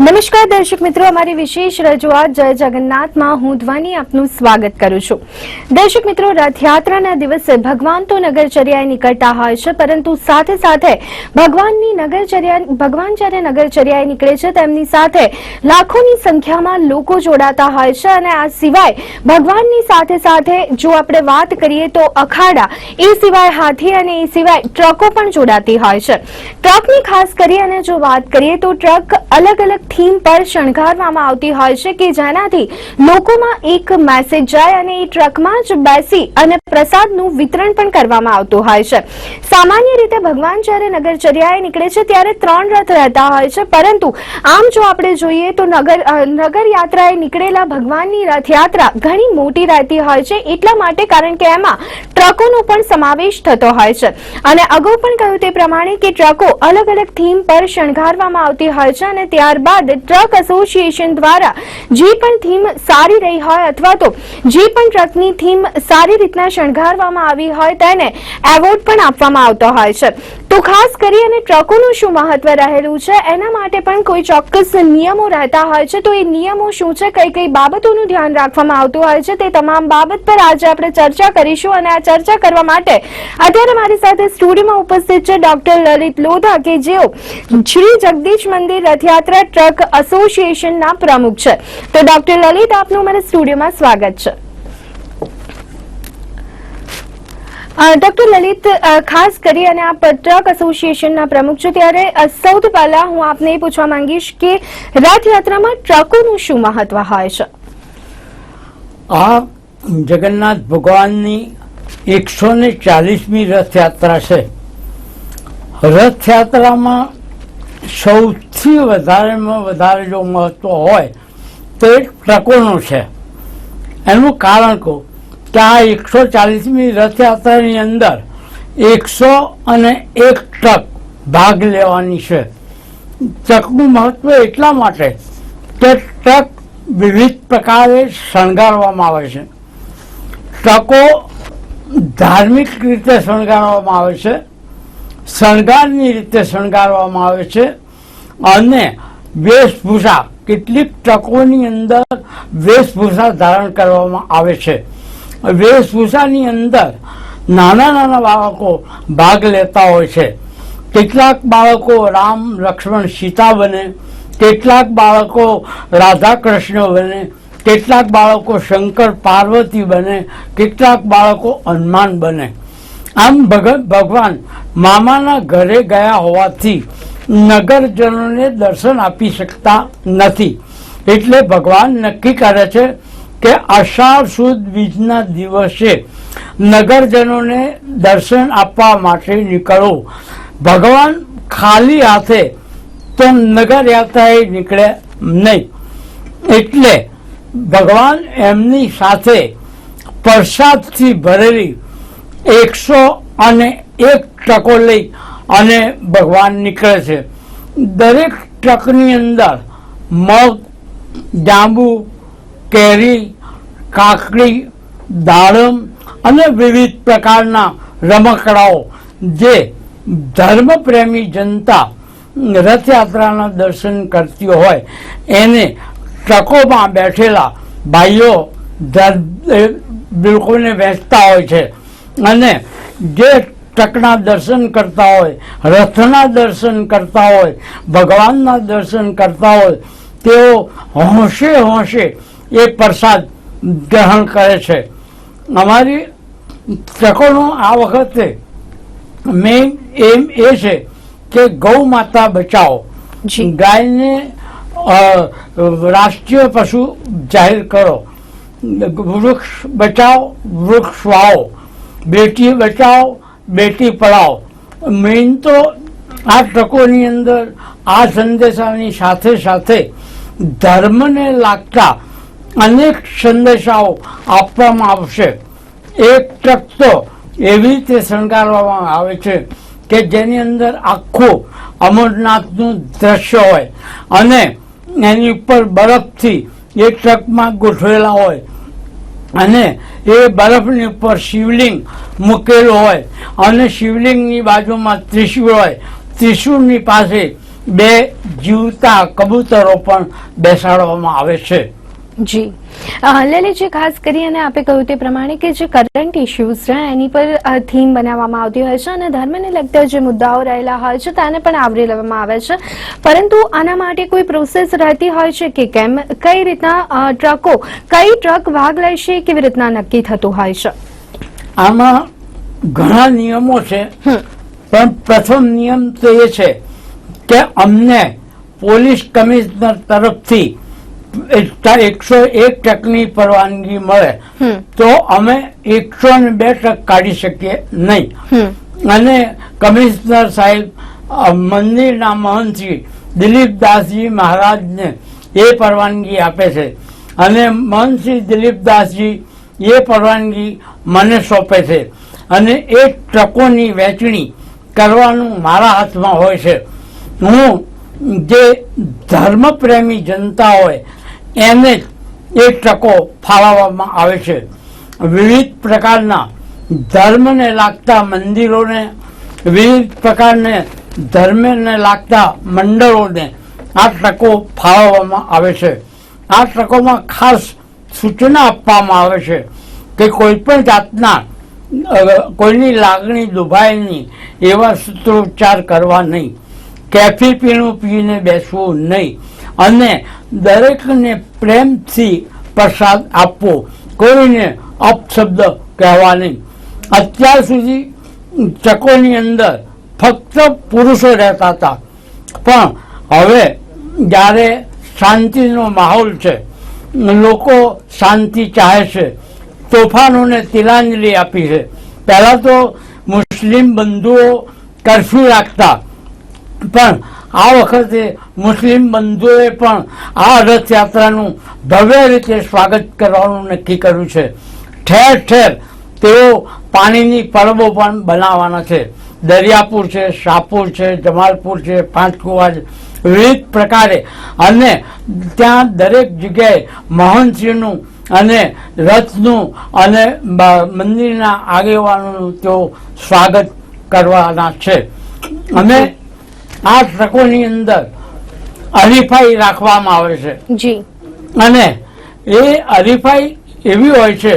નમસ્કાર દર્શક મિત્રો, અમારી વિશેષ રજૂઆત જય જગન્નાથમાં હું ધ્વની આપનું સ્વાગત કરું છું। દર્શક મિત્રો, રથયાત્રાના દિવસે ભગવાન તો નગરચર્યાએ નીકળતા હોય છે, પરંતુ સાથે સાથે ભગવાન જ્યારે નગરચર્યાએ નીકળે છે તેમની સાથે લાખોની સંખ્યામાં લોકો જોડાતા હોય છે। અને આ સિવાય ભગવાનની સાથે સાથે જો આપણે વાત કરીએ તો અખાડા, એ સિવાય હાથી અને એ સિવાય ટ્રકો પણ જોડાતી હોય છે। ટ્રકની ખાસ કરી અને જો વાત કરીએ તો ટ્રક અલગ અલગ થીમ પર શણગારવામાં આવતી હોય છે કે જેનાથી લોકોમાં એક મેસેજ જાય અને એ ટ્રકમાં જ બેસી અને પ્રસાદનું વિતરણ પણ કરવામાં આવતું હોય છે। સામાન્ય રીતે ભગવાન જ્યારે નગરચર્યાએ નીકળે છે ત્યારે 3 રથ રહેતા હોય છે, પરંતુ આમ જો આપણે જોઈએ તો નગર યાત્રાએ નીકળેલા ભગવાનની રથયાત્રા ઘણી મોટી રહેતી હોય છે, એટલા માટે કારણ કે એમાં ટ્રકોનો પણ સમાવેશ થતો હોય છે। અને અગાઉ પણ કહ્યું તે પ્રમાણે કે ટ્રકો અલગ અલગ થીમ પર શણગારવામાં આવતી હોય છે અને ત્યારબાદ ટ્રક એસોસિએશન દ્વારા જે પણ થીમ સારી રહી હોય અથવા તો જે પણ ટ્રકની થીમ સારી રીતના શણગારવામાં આવી હોય તેને એવોર્ડ પણ આપવામાં આવતો હોય છે। તો ખાસ કરી અને ટ્રકોનું શું મહત્વ રહેલું છે એના માટે પણ કોઈ ચોક્કસ નિયમો રહેતા હોય છે। તો એ નિયમો શું છે, કઈ કઈ બાબતોનું ધ્યાન રાખવામાં આવતું હોય છે, તે તમામ બાબત પર આજે આપણે ચર્ચા કરીશું। અને આ ચર્ચા કરવા માટે અત્યારે મારી સાથે સ્ટુડિયોમાં ઉપસ્થિત છે ડોક્ટર લલિત લોધા કે જેઓ શ્રી જગદીશ મંદિર રથયાત્રા ટ્રક એસોસિએશનના પ્રમુખ છે। તો ડોક્ટર લલિત, આપનું મારા સ્ટુડિયોમાં સ્વાગત છે। ડોક્ટર લલિત, ખાસ કરી અને આપ ટ્રક એસોસિએશનના પ્રમુખ છો ત્યારે સૌથી પહેલા હું આપને એ પૂછવા માંગીશ કે રથયાત્રામાં ટ્રકોનું શું મહત્વ હોય છે? આ જગન્નાથ ભગવાનની 140મી રથયાત્રા છે। રથયાત્રામાં સૌથી વધારેમાં વધારે જો મહત્વ હોય તો એ ટ્રકોનું છે। એનું કારણ કહું કે આ 140મી રથયાત્રાની અંદર 101 ટ્રક ભાગ લેવાની છે। ટ્રકનું મહત્વ એટલા માટે કે ટ્રક વિવિધ પ્રકારે શણગારવામાં આવે છે। ટ્રકો ધાર્મિક રીતે શણગારવામાં આવે છે, શણગારની રીતે શણગારવામાં આવે છે અને વેશભૂષા, કેટલીક ટ્રકોની અંદર વેશભૂષા ધારણ કરવામાં આવે છે। વેશભૂષાની અંદર નાના નાના બાળકો ભાગ લેતા હોય છે। કેટલાક બાળકો રામ લક્ષ્મણ સીતા બને, કેટલાક બાળકો રાધા કૃષ્ણ બને, કેટલાક બાળકો શંકર પાર્વતી બને, કેટલાક બાળકો હનુમાન બને। આમ ભગવાન મામાના ઘરે ગયા હોવાથી નગરજનોને દર્શન આપી શકતા નથી, એટલે ભગવાન નક્કી કરે છે કે અષાઢ સુદ બીજના દિવસે નગરજનોને દર્શન આપવા માટે નીકળો। ભગવાન ખાલી હાથે તો નગર યાત્રાએ નીકળે નહીં, એટલે ભગવાન એમની સાથે પ્રસાદથી ભરેલી 101 ટ્રકો લઈ અને ભગવાન નીકળે છે। દરેક ટ્રકની અંદર મગ, જાંબુ, કેરી, કાકડી, દાડમ અને વિવિધ પ્રકારના રમકડાઓ જે ધર્મપ્રેમી જનતા રથયાત્રાના દર્શન કરતી હોય એને ટ્રકોમાં બેઠેલા ભાઈઓ લોકોને વહેંચતા હોય છે। અને જે ટ્રકના દર્શન કરતા હોય, રથના દર્શન કરતા હોય, ભગવાનના દર્શન કરતા હોય તેઓ હોંશે હોંશે એ પ્રસાદ ગ્રહણ કરે છે। અમારી ટ્રકોનો આ વખતે મેઇન એમ એ છે કે ગૌ માતા બચાવો, ગાયને રાષ્ટ્રીય પશુ જાહેર કરો, વૃક્ષ બચાવો વૃક્ષ વાવો, બેટી બચાવો બેટી પઢાઓ। મેઇન તો આ ટ્રકોની અંદર આ સંદેશાની સાથે સાથે ધર્મને લાગતા અનેક સંદેશાઓ આપવામાં આવશે। એક ટ્રક તો એવી રીતે શણગારવામાં આવે છે કે જેની અંદર આખું અમરનાથનું દ્રશ્ય હોય અને એની ઉપર બરફથી એ ટ્રકમાં ગોઠવેલા હોય અને એ બરફની ઉપર શિવલિંગ મૂકેલું હોય અને શિવલિંગની બાજુમાં ત્રિશૂળ હોય, ત્રિશૂળની પાસે 2 જીવતા કબૂતરો પણ બેસાડવામાં આવે છે. જી લલિતજી, ખાસ કરી અને આપે કહ્યું તે પ્રમાણે કે જે કરંટ ઇસ્યુઝ છે એની પર થીમ બનાવવામાં આવતી હોય છે અને ધર્મને લગતા જે મુદ્દાઓ રહેલા હોય છે તેને પણ આવરી લેવામાં આવે છે, પરંતુ આના માટે કોઈ પ્રોસેસ રહેતી હોય છે કે કેમ? કઈ રીતના કઈ ટ્રક ભાગ લેશે, કેવી રીતના નક્કી થતું હોય છે? આમાં ઘણા નિયમો છે, પણ પ્રથમ નિયમ તો એ છે કે અમને પોલીસ કમિશનર તરફથી 101 ટ્રકની પરવાનગી મળે તો અમે 102 ટ્રક કાઢી શકીએ નહીં. અને કમિશનર સાહેબ મંદિરના મહંત શ્રી દિલીપદાસજી મહારાજને એ પરવાનગી આપે છે અને મહંત શ્રી દિલીપદાસજી એ પરવાનગી મને સોંપે છે અને એ ટ્રકોની વહેંચણી કરવાનું મારા હાથમાં હોય છે. હું જે ધર્મપ્રેમી જનતા હોય એને જ એ ટ્રકો ફાળવવામાં આવે છે. વિવિધ પ્રકારના ધર્મને લાગતા મંદિરોને, વિવિધ પ્રકારને ધર્મને લાગતા મંડળોને આ ટ્રકો ફાળવવામાં આવે છે. આ ટ્રકોમાં ખાસ સૂચના આપવામાં આવે છે કે કોઈ પણ જાતના કોઈની લાગણી દુભાય નહીં એવા સૂત્રોચ્ચાર કરવા નહીં, કેફી પીણું પીને બેસવું નહીં અને દરેકને પ્રેમથી પ્રસાદ આપવો, કોઈને અપશબ્દ કહેવા નહીં. અત્યાર સુધી ટ્રકોની અંદર ફક્ત પુરુષો રહેતા હતા, પણ હવે જ્યારે શાંતિનો માહોલ છે, લોકો શાંતિ ચાહે છે, તોફાનોને તિલાંજલિ આપી છે. પહેલા તો મુસ્લિમ બંધુઓ કર્ફ્યુ રાખતા, પણ આ વખતે મુસ્લિમ બંધુઓએ પણ આ રથયાત્રાનું ભવ્ય રીતે સ્વાગત કરવાનું નક્કી કર્યું છે. ઠેર ઠેર તેઓ પાણીની પરબો પણ બનાવવાના છે. દરિયાપુર છે, શાહપુર છે, જમાલપુર છે, પાંચકુવા છે, વિવિધ પ્રકારે. અને ત્યાં દરેક જગ્યાએ મહંતશ્રીનું અને રથનું અને મંદિરના આગેવાનોનું તેઓ સ્વાગત કરવાના છે. અને આ ટ્રકોની અંદર હરીફાઈ રાખવામાં આવે છે જી, અને એ હરીફાઈ એવી હોય છે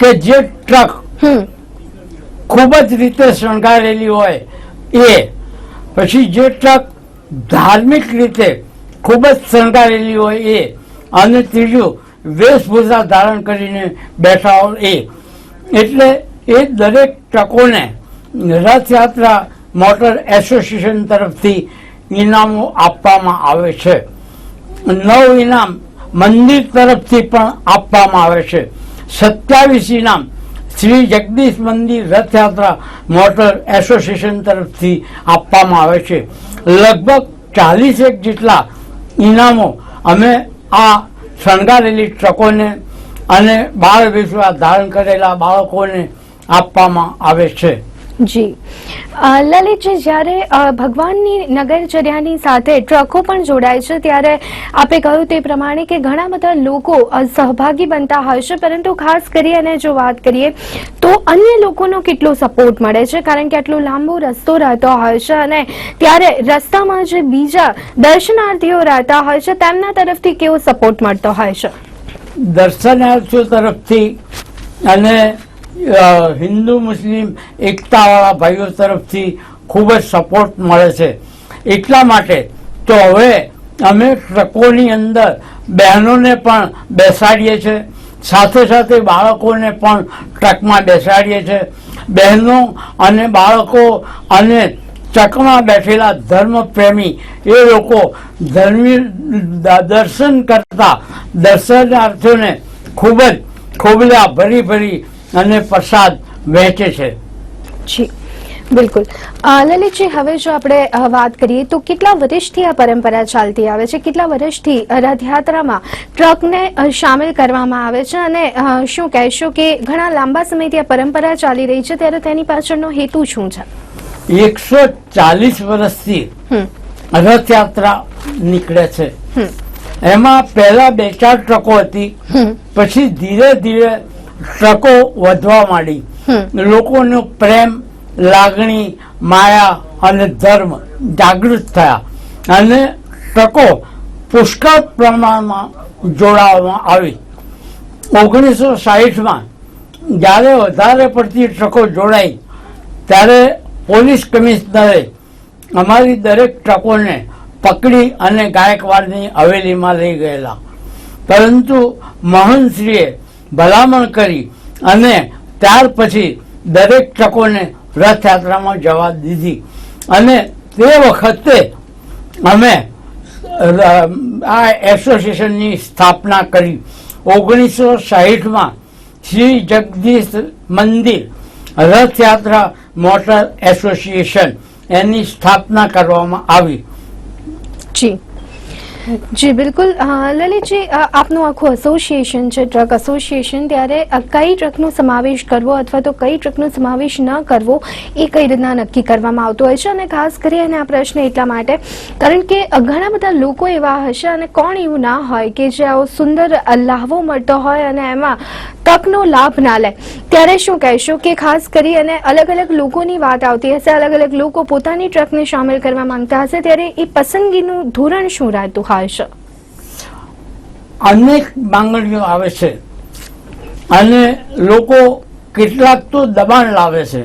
કે જે ટ્રક ખૂબ જ રીતે શણગારેલી હોય એ, પછી જે ટ્રક ધાર્મિક રીતે ખૂબ જ શણગારેલી હોય એ, અને ત્રીજું વેશભૂષા ધારણ કરીને બેઠા હોય એ. એટલે એ દરેક ટ્રકોને રથયાત્રા મોટર એસોસિએશન તરફથી ઇનામો આપવામાં આવે છે. 9 ઇનામ મંદિર તરફથી પણ આપવામાં આવે છે. 27 ઇનામ શ્રી જગદીશ મંદિર રથયાત્રા મોટર એસોસિએશન તરફથી આપવામાં આવે છે. લગભગ 40 જેટલા ઇનામો અમે આ શણગારેલી ટ્રકોને અને બાળ વેશભૂષા ધારણ કરેલા બાળકોને આપવામાં આવે છે. જી લલિતજી, જ્યારે ભગવાનની નગરચર્યાની સાથે ટ્રકો પણ જોડાય છે ત્યારે આપે કહ્યું તે પ્રમાણે કે ઘણા બધા લોકો સહભાગી બનતા હોય છે, પરંતુ ખાસ કરી અને જો વાત કરીએ તો અન્ય લોકોનો કેટલો સપોર્ટ મળે છે? કારણ કે આટલો લાંબો રસ્તો રહેતો હોય છે અને ત્યારે રસ્તામાં જે બીજા દર્શનાર્થીઓ રહેતા હોય છે તેમના તરફથી કેવો સપોર્ટ મળતો હોય છે? દર્શનાર્થીઓ તરફથી અને હિન્દુ મુસ્લિમ એકતાવાળા ભાઈઓ તરફથી ખૂબ જ સપોર્ટ મળે છે. એટલા માટે તો હવે અમે ટ્રકોની અંદર બહેનોને પણ બેસાડીએ છીએ, સાથે સાથે બાળકોને પણ ટ્રકમાં બેસાડીએ છીએ. બહેનો અને બાળકો અને ટ્રકમાં બેઠેલા ધર્મપ્રેમી એ લોકો દર્શન કરતા દર્શનાર્થીઓને ખૂબ જ ખોબલા ભરી અને પ્રસાદ વહેંચે છે. જી બિલકુલ. લલિતજી, હવે જો આપણે વાત કરીએ તો કેટલા વર્ષથી આ પરંપરા ચાલતી આવે છે? કેટલા વર્ષથી રથયાત્રામાં ટ્રકને સામેલ કરવામાં આવે છે? અને શું કહેશો કે ઘણા લાંબા સમયથી આ પરંપરા ચાલી રહી છે, ત્યારે તેની પાછળનો હેતુ શું છે? 140 વર્ષથી રથયાત્રા નીકળે છે. એમાં પહેલા 2-4 ટ્રકો હતી, પછી ધીરે ધીરે ટ્રકો વધવા માંડી. લોકોનો પ્રેમ લાગણી, માયા અને ધર્મ જાગૃત થયા અને ટ્રકો પુષ્કળ પ્રમાણમાં જોડાવામાં આવી. 1960માં જ્યારે વધારે પડતી ટ્રકો જોડાઈ ત્યારે પોલીસ કમિશનરે અમારી દરેક ટ્રકોને પકડી અને ગાયકવાડની હવેલીમાં લઈ ગયેલા. પરંતુ મહંતશ્રીએ ભલામણ કરી અને ત્યાર પછી દરેક ટ્રકોને રથયાત્રામાં જવા દીધી અને તે વખતે અમે આ એસોસિએશનની સ્થાપના કરી. 1960માં શ્રી જગદીશ મંદિર રથયાત્રા મોટર એસોસિએશન એની સ્થાપના કરવામાં આવી. જી બિલકુલ. લલિતજી, આપનું આખું એસોસિએશન છે ટ્રક એસોસિએશન, ત્યારે કઈ ટ્રકનો સમાવેશ કરવો અથવા તો કઈ ટ્રકનો સમાવેશ ન કરવો એ કઈ રીતના નક્કી કરવામાં આવતું હોય છે? અને ખાસ કરીને આ પ્રશ્ન એટલા માટે કારણ કે ઘણા બધા લોકો એવા હશે અને કોણ એવું ના હોય કે જે આવો સુંદર લાહવો મળતો હોય અને એમાં તકનો લાભ ના લે. ત્યારે શું કહેશો કે ખાસ કરી અને અલગ અલગ લોકોની વાત આવતી હશે, અલગ અલગ લોકો પોતાની ટ્રકને સામેલ કરવા માંગતા હશે, ત્યારે એ પસંદગીનું ધોરણ શું રહેતું હોય છે? અનેક માંગણીઓ આવે છે અને લોકો કેટલાક તો દબાણ લાવે છે.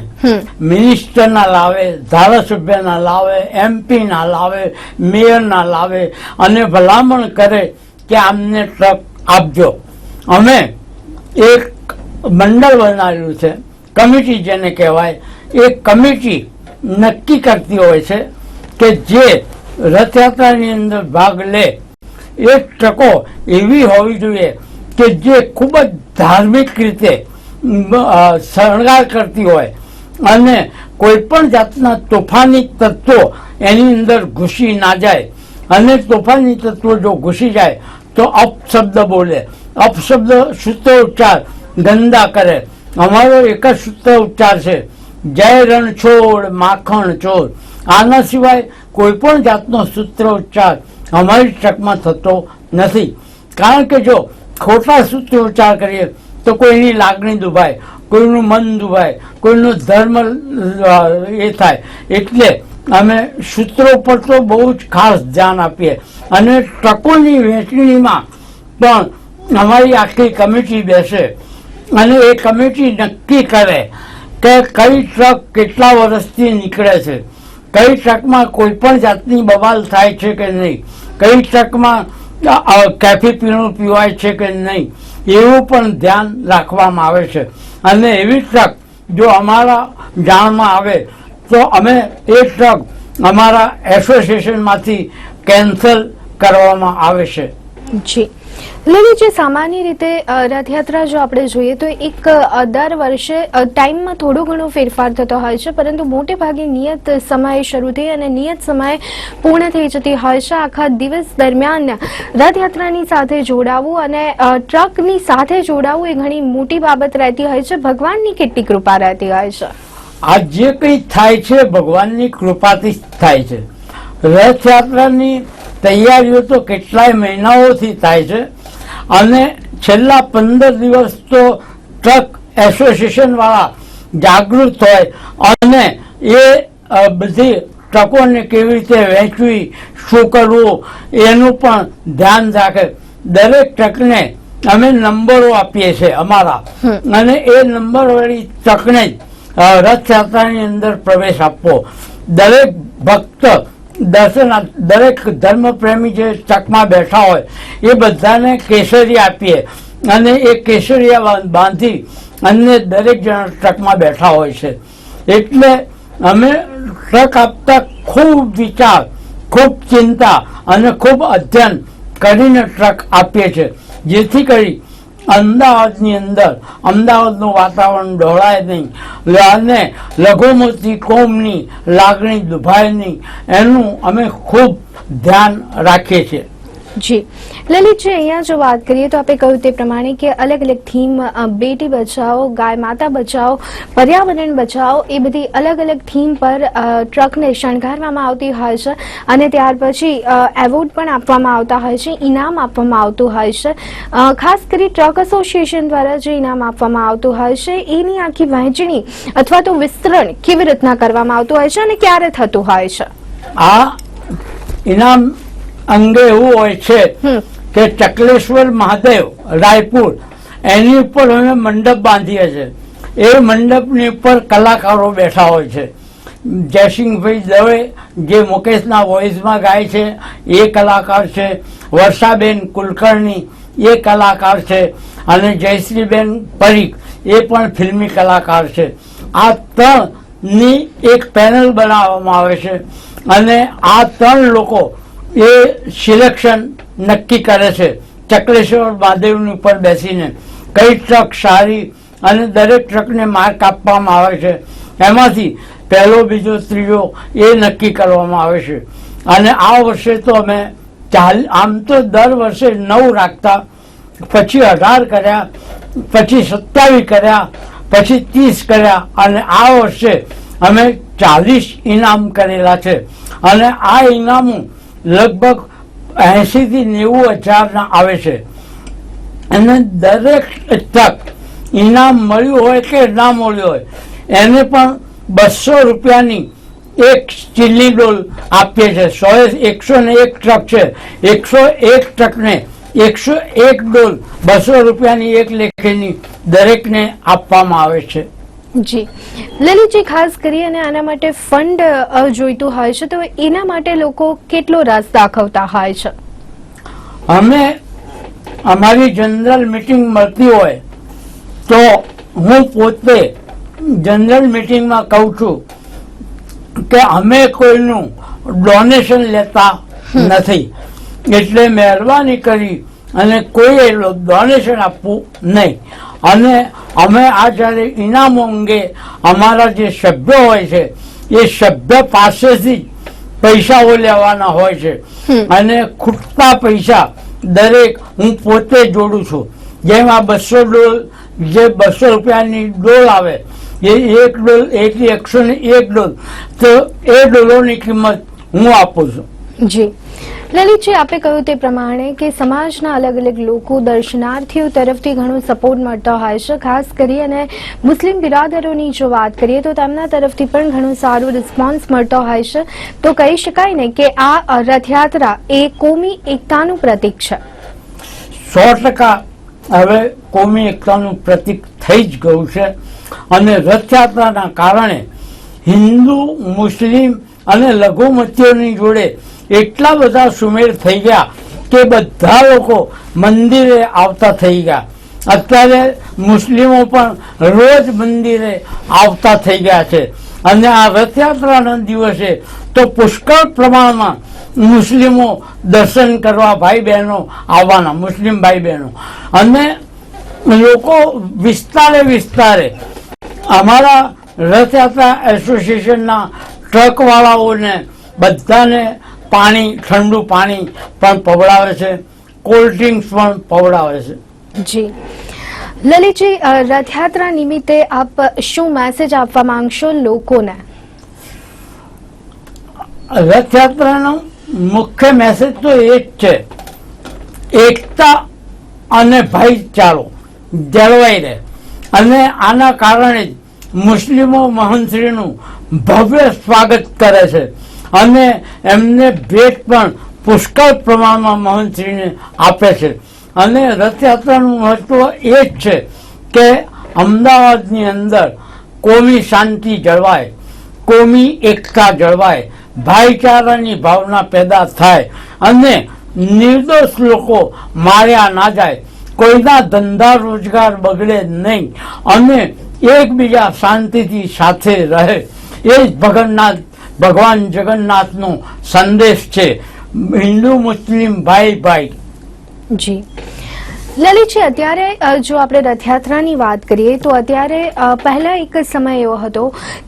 મિનિસ્ટરના લાવે, ધારાસભ્યના લાવે, એમપીના લાવે, મેયરના લાવે અને ભલામણ કરે કે આમને ટ્રક આપજો. અમે એક મંડળ બનાવેલું છે, કમિટી જેને કહેવાય. એ કમિટી નક્કી કરતી હોય છે કે જે રથયાત્રાની અંદર ભાગ લે એ ટ્રકો એવી હોવી જોઈએ કે જે ખૂબ જ ધાર્મિક રીતે શણગાર કરતી હોય અને કોઈ પણ જાતના તોફાની તત્વો એની અંદર ઘૂસી ના જાય. અને તોફાની તત્વો જો ઘૂસી જાય તો અપશબ્દ બોલે, અપશબ્દ સૂત્ર ઉચ્ચાર ગંદા કરે. અમારો એક જ સૂત્ર ઉચ્ચાર છે, જય રણછોડ માખણ ચોર. આના સિવાય કોઈ પણ જાતનો સૂત્ર ઉચ્ચાર અમારી ટ્રકમાં થતો નથી. કારણ કે જો ખોટા સૂત્ર ઉચ્ચાર કરીએ તો કોઈની લાગણી દુભાય, કોઈનું મન દુભાય, કોઈનો ધર્મ એ થાય. એટલે અમે સૂત્રો પર તો બહુ જ ખાસ ધ્યાન આપીએ. અને ટ્રકોની વહેંચણીમાં પણ અમારી આખી કમિટી બેસે અને એ કમિટી નક્કી કરે કે કઈ ટ્રક કેટલા વર્ષથી નીકળે છે, કઈ ટ્રકમાં કોઈ પણ જાતની બવાલ થાય છે કે નહીં, કઈ ટ્રકમાં કેફી પીણું પીવાય છે કે નહીં, એવું પણ ધ્યાન રાખવામાં આવે છે. અને એવી ટ્રક જો અમારા જાણમાં આવે તો અમે એ ટ્રક અમારા એસોસિએશનમાંથી કેન્સલ કરવામાં આવે છે. જી લલિતજી, સામાન્ય રીતે રથયાત્રા જો આપણે જોઈએ તો એક દર વર્ષે ટાઈમમાં થોડો ઘણો ફેરફાર થતો હોય છે, પરંતુ મોટે ભાગે નિયત સમયે શરૂ થઈ અને નિયત સમયે પૂર્ણ થઈ જતી હોય છે. આખા દિવસ દરમિયાન રથયાત્રાની સાથે જોડાવું અને ટ્રકની સાથે જોડાવું એ ઘણી મોટી બાબત રહેતી હોય છે. ભગવાનની કેટલી કૃપા રહેતી હોય છે? આ જે કંઈ થાય છે ભગવાનની કૃપાથી જ થાય છે. રથયાત્રાની તૈયારીઓ તો કેટલાય મહિનાઓથી થાય છે અને છેલ્લા 15 દિવસ તો ટ્રક એસોસિએશન વાળા જાગૃત હોય અને એ બધી ટ્રકોને કેવી રીતે વહેંચવી, શું કરવું એનું પણ ધ્યાન રાખે. દરેક ટ્રકને અમે નંબરો આપીએ છીએ અમારા, અને એ નંબર વાળી ટ્રકને જ રથયાત્રાની અંદર પ્રવેશ આપવો. દરેક ભક્ત દરેક ધર્મપ્રેમી જે ટ્રકમાં બેઠા હોય એ બધાને કેસરી આપીએ અને એ કેસરિયા બાંધી અને દરેક જણા ટ્રકમાં બેઠા હોય છે. એટલે અમે ટ્રક આપતા ખૂબ વિચાર, ખૂબ ચિંતા અને ખૂબ અધ્યયન કરીને ટ્રક આપીએ છીએ, જેથી કરી અમદાવાદની અંદર અમદાવાદનું વાતાવરણ ડહોળાય નહીં અને લઘુમતી કોમની લાગણી દુભાય નહીં, એનું અમે ખૂબ ધ્યાન રાખીએ છીએ. જી લલિતજી, અહીંયા જો વાત કરીએ તો આપણે કહ્યું તે પ્રમાણે કે અલગ અલગ થીમ, બેટી બચાવો, ગાય માતા બચાવો, પર્યાવરણ બચાવો, એ બધી અલગ અલગ થીમ પર ટ્રકને શણગારવામાં આવતી હોય છે અને ત્યાર પછી એવોર્ડ પણ આપવામાં આવતા હોય છે, ઇનામ આપવામાં આવતું હોય છે. ખાસ કરી ટ્રક એસોસિએશન દ્વારા જે ઇનામ આપવામાં આવતું હોય છે એની આખી વહેંચણી અથવા તો વિસ્તરણ કેવી રીતના કરવામાં આવતું હોય છે અને ક્યારે થતું હોય છે? આ ઇનામ અંગે એવું હોય છે કે ચકલેશ્વર મહાદેવ રાયપુર એની ઉપર અમે મંડપ બાંધીએ છીએ. એ મંડપની ઉપર કલાકારો બેઠા હોય છે. જયસિંહભાઈ દવે જે મુકેશના વોઇસમાં ગાય છે એ કલાકાર છે, વર્ષાબેન કુલકર્ણી એ કલાકાર છે અને જયશ્રીબેન પરીખ એ પણ ફિલ્મી કલાકાર છે. આ ત્રણની એક પેનલ બનાવવામાં આવે છે અને આ ત્રણ લોકો એ સિલેક્શન નક્કી કરે છે ચકલેશ્વર મહાદેવની ઉપર બેસીને કઈ ટ્રક સારી, અને દરેક ટ્રકને માર્ક આપવામાં આવે છે. એમાંથી પહેલો, બીજો, ત્રીજો એ નક્કી કરવામાં આવે છે. અને આ વર્ષે તો અમે આમ તો દર વર્ષે 9 રાખતા, પછી 18 કર્યા, પછી 27 કર્યા, પછી 30 કર્યા અને આ વર્ષે અમે 40 ઇનામ કરેલા છે. અને આ ઇનામો લગભગ 80 થી 90 હજારના આવે છે. અને દરેક ટ્રક ઇનામ મળ્યું હોય કે ના મળ્યું હોય એને પણ 200 રૂપિયાની એક સ્ટીલની ડોલ આપીએ છીએ. 101 ટ્રક છે, 101 ટ્રકને 101 ડોલ 200 રૂપિયાની એક લેખેની દરેકને આપવામાં આવે છે. જી લલિતજી, ખાસ કરી અને આના માટે ફંડ જોઈતું હોય છે તો એના માટે લોકો કેટલો રસ દાખવતા હોય છે? અમે અમારી જનરલ મીટિંગ મળતી હોય તો હું પોતે જનરલ મીટિંગમાં કહું છું કે અમે કોઈનું ડોનેશન લેતા નથી, એટલે મહેરબાની કરી અને કોઈએ ડોનેશન આપવું નહીં. અને અમે આ જ્યારે ઇનામો અંગે અમારા જે સભ્યો હોય છે એ સભ્ય પાસેથી જ પૈસાઓ લેવાના હોય છે અને ખૂટતા પૈસા દરેક હું પોતે જોડું છું. જેમ આ 200 ડોલ, જે 200 રૂપિયાની ડોલ આવે એ એક ડોલ એટલી 101 ડોલ, તો એ ડોલોની કિંમત હું આપું છું. જી લલિતજી, આપે કહ્યું તે પ્રમાણે કે સમાજના અલગ અલગ લોકો, દર્શનાર્થીઓ તરફથી ઘણો સપોર્ટ મળતો હોય છે. ખાસ કરી અને મુસ્લિમ બિરાદરોની જો વાત કરીએ તો તેમના તરફથી પણ ઘણો સારો રિસ્પોન્સ મળતો હોય છે. તો કહી શકાય ને કે આ રથયાત્રા એ કોમી એકતાનું પ્રતીક છે. 100% હવે કોમી એકતાનું પ્રતીક થઈ જ ગયું છે. અને રથયાત્રાના કારણે હિન્દુ, મુસ્લિમ અને લઘુમતીઓની જોડે એટલા બધા સુમેળ થઈ ગયા કે બધા લોકો મંદિરે આવતા થઈ ગયા. અત્યારે મુસ્લિમો પણ રોજ મંદિરે આવતા થઈ ગયા છે. અને આ રથયાત્રાના દિવસે તો પુષ્કળ પ્રમાણમાં મુસ્લિમો દર્શન કરવા ભાઈ બહેનો આવવાના, મુસ્લિમ ભાઈ બહેનો. અને લોકો વિસ્તારે વિસ્તારે અમારા રથયાત્રા એસોસિએશનના ટ્રકવાળાઓને બધાને પાણી, ઠંડુ પાણી પણ પવડાવે છે, કોલ્ડ ડ્રિંક્સ પણ પવડાવે છે. જી લલિતજી, રથયાત્રા નિમિત્તે આપ શું મેસેજ આપવા માંગશો લોકોને? રથયાત્રાનો મુખ્ય મેસેજ તો એ જ છે, એકતા અને ભાઈચારો જળવાઈ રહે. અને આના કારણે જ મુસ્લિમો મહંતશ્રીનું ભવ્ય સ્વાગત કરે છે અને એમને ભેટ પણ પુષ્કળ પ્રમાણમાં મહંતશ્રીને આપે છે. અને રથયાત્રાનું મહત્વ એ જ છે કે અમદાવાદની અંદર કોમી શાંતિ જળવાય, કોમી એકતા જળવાય, ભાઈચારાની ભાવના પેદા થાય અને નિર્દોષ લોકો માર્યા ના જાય, કોઈના ધંધા રોજગાર બગડે નહીં અને એકબીજા શાંતિથી સાથે રહે. એ જ ભગવાન જગન્નાથનો સંદેશ છે, હિન્દુ મુસ્લિમ ભાઈ ભાઈ. જી લલિતજી, અત્યારે જો આપણે રથયાત્રાની વાત કરીએ તો અત્યારે પહેલા એક સમય એવો હતો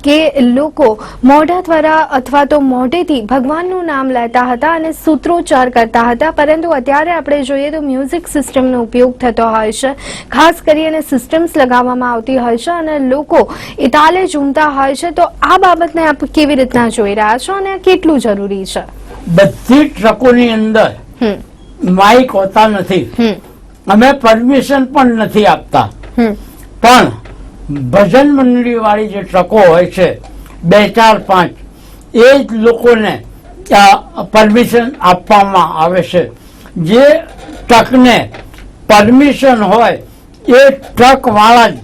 કે લોકો મોઢા દ્વારા અથવા તો મોઢેથી ભગવાનનું નામ લેતા હતા અને સૂત્રોચ્ચાર કરતા હતા, પરંતુ અત્યારે આપણે જોઈએ તો મ્યુઝિક સિસ્ટમનો ઉપયોગ થતો હોય છે, ખાસ કરીને સિસ્ટમ્સ લગાવવામાં આવતી હોય છે અને લોકો એ તાલે ઝૂમતા હોય છે. તો આ બાબતને આપ કેવી રીતના જોઈ રહ્યા છો અને કેટલું જરૂરી છે? બધી ટ્રકોની અંદર માઇક હોતા નથી, અમે પરમિશન પણ નથી આપતા, પણ ભજન મંડળી વાળી જે ટ્રકો હોય છે 2, 4, 5 એ જ લોકોને પરમિશન આપવામાં આવે છે. જે ટ્રકને પરમિશન હોય એ ટ્રક વાળા જ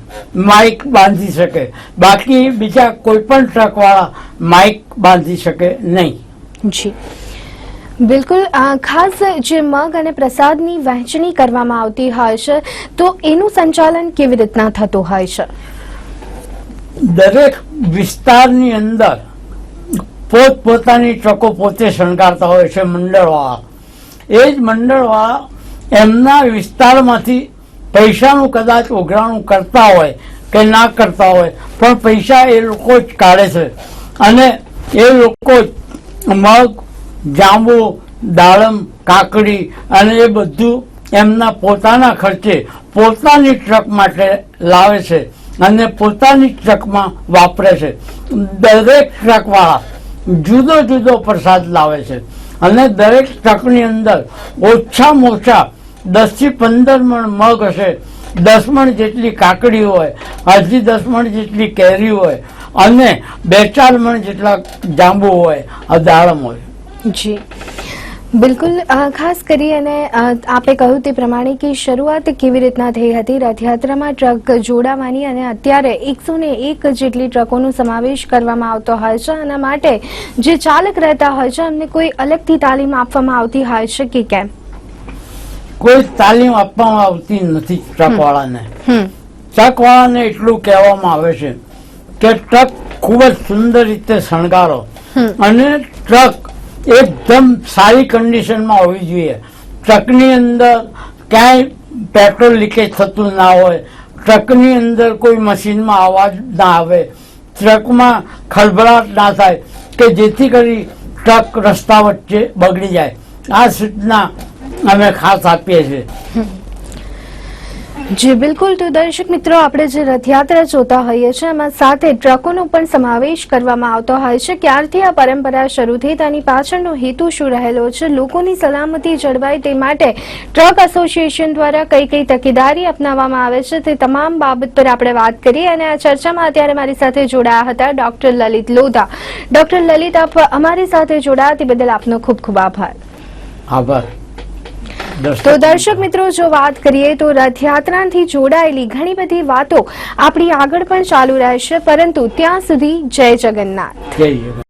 માઇક બાંધી શકે, બાકી બીજા કોઈ પણ ટ્રક વાળા માઇક બાંધી શકે નહીં. જી બિલકુલ. ખાસ જે મગ અને પ્રસાદની વહેંચણી કરવામાં આવતી હોય છે તો એનું સંચાલન કેવી રીતના થતું હોય છે? દરેક વિસ્તારની અંદર પોતપોતાની ટ્રકો પોતે શણગારતા હોય છે મંડળવાળા. એ જ મંડળવાળા એમના વિસ્તારમાંથી પૈસાનું કદાચ ઉઘરાણું કરતા હોય કે ના કરતા હોય, પણ પૈસા એ લોકો જ કાઢે છે અને એ લોકો મગ, જાંબુ, દાડમ, કાકડી અને એ બધું એમના પોતાના ખર્ચે પોતાની ટ્રક માટે લાવે છે અને પોતાની ટ્રકમાં વાપરે છે. દરેક ટ્રકવાળા જુદો જુદો પ્રસાદ લાવે છે અને દરેક ટ્રકની અંદર ઓછામાં ઓછા 10 થી 15 મણ મગ હશે, 10 મણ જેટલી કાકડી હોય, હજી 10 મણ જેટલી કેરી હોય અને 2-4 મણ જેટલા જાંબુ હોય, દાડમ હોય. જી બિલકુલ. ખાસ કરી અને આપે કહ્યું તે પ્રમાણે કે શરૂઆત કેવી રીતના થઈ હતી રથયાત્રામાં ટ્રક જોડાવાની અને અત્યારે 101 જેટલી ટ્રકોનો સમાવેશ કરવામાં આવતો હોય છે. આના માટે જે ચાલક રહેતા હોય છે એમને કોઈ અલગથી તાલીમ આપવામાં આવતી હોય છે કે કેમ? કોઈ તાલીમ આપવામાં આવતી નથી ટ્રકવાળાને. ટ્રકવાળાને એટલું કહેવામાં આવે છે કે ટ્રક ખૂબ જ સુંદર રીતે શણગારો અને ટ્રક એકદમ સારી કન્ડિશનમાં હોવી જોઈએ. ટ્રકની અંદર ક્યાંય પેટ્રોલ લીકેજ થતું ના હોય, ટ્રકની અંદર કોઈ મશીનમાં અવાજ ના આવે, ટ્રકમાં ખળભળાટ ના થાય કે જેથી કરી ટ્રક રસ્તા વચ્ચે બગડી જાય. આ સૂચના અમે ખાસ આપીએ છીએ. જી બિલકુલ. તો દર્શક મિત્રો, આપણે જે રથયાત્રા જોતા હોઈએ છીએ એમાં સાથે ટ્રકોનો પણ સમાવેશ કરવામાં આવતો હોય છે. ક્યારથી આ પરંપરા શરૂ થઈ તેની પાછળનો હેતુ શું રહેલો છે, લોકોની સલામતી જળવાય તે માટે ટ્રક એસોસિએશન દ્વારા કઈ કઈ તકેદારી અપનાવવામાં આવે છે તે તમામ બાબત પર આપણે વાત કરી અને આ ચર્ચામાં અત્યારે મારી સાથે જોડાયા હતા ડોક્ટર લલિત લોધા. ડોક્ટર લલિત, આપ અમારી સાથે જોડાયા તે બદલ આપનો ખૂબ ખૂબ આભાર. આભાર. તો દર્શક મિત્રો, જો વાત કરીએ તો રથયાત્રાથી જોડાયેલી ઘણી બધી વાતો આપણી આગળ પણ ચાલુ રહેશે, પરંતુ ત્યાં સુધી જય જગન્નાથ. જય જગન્નાથ.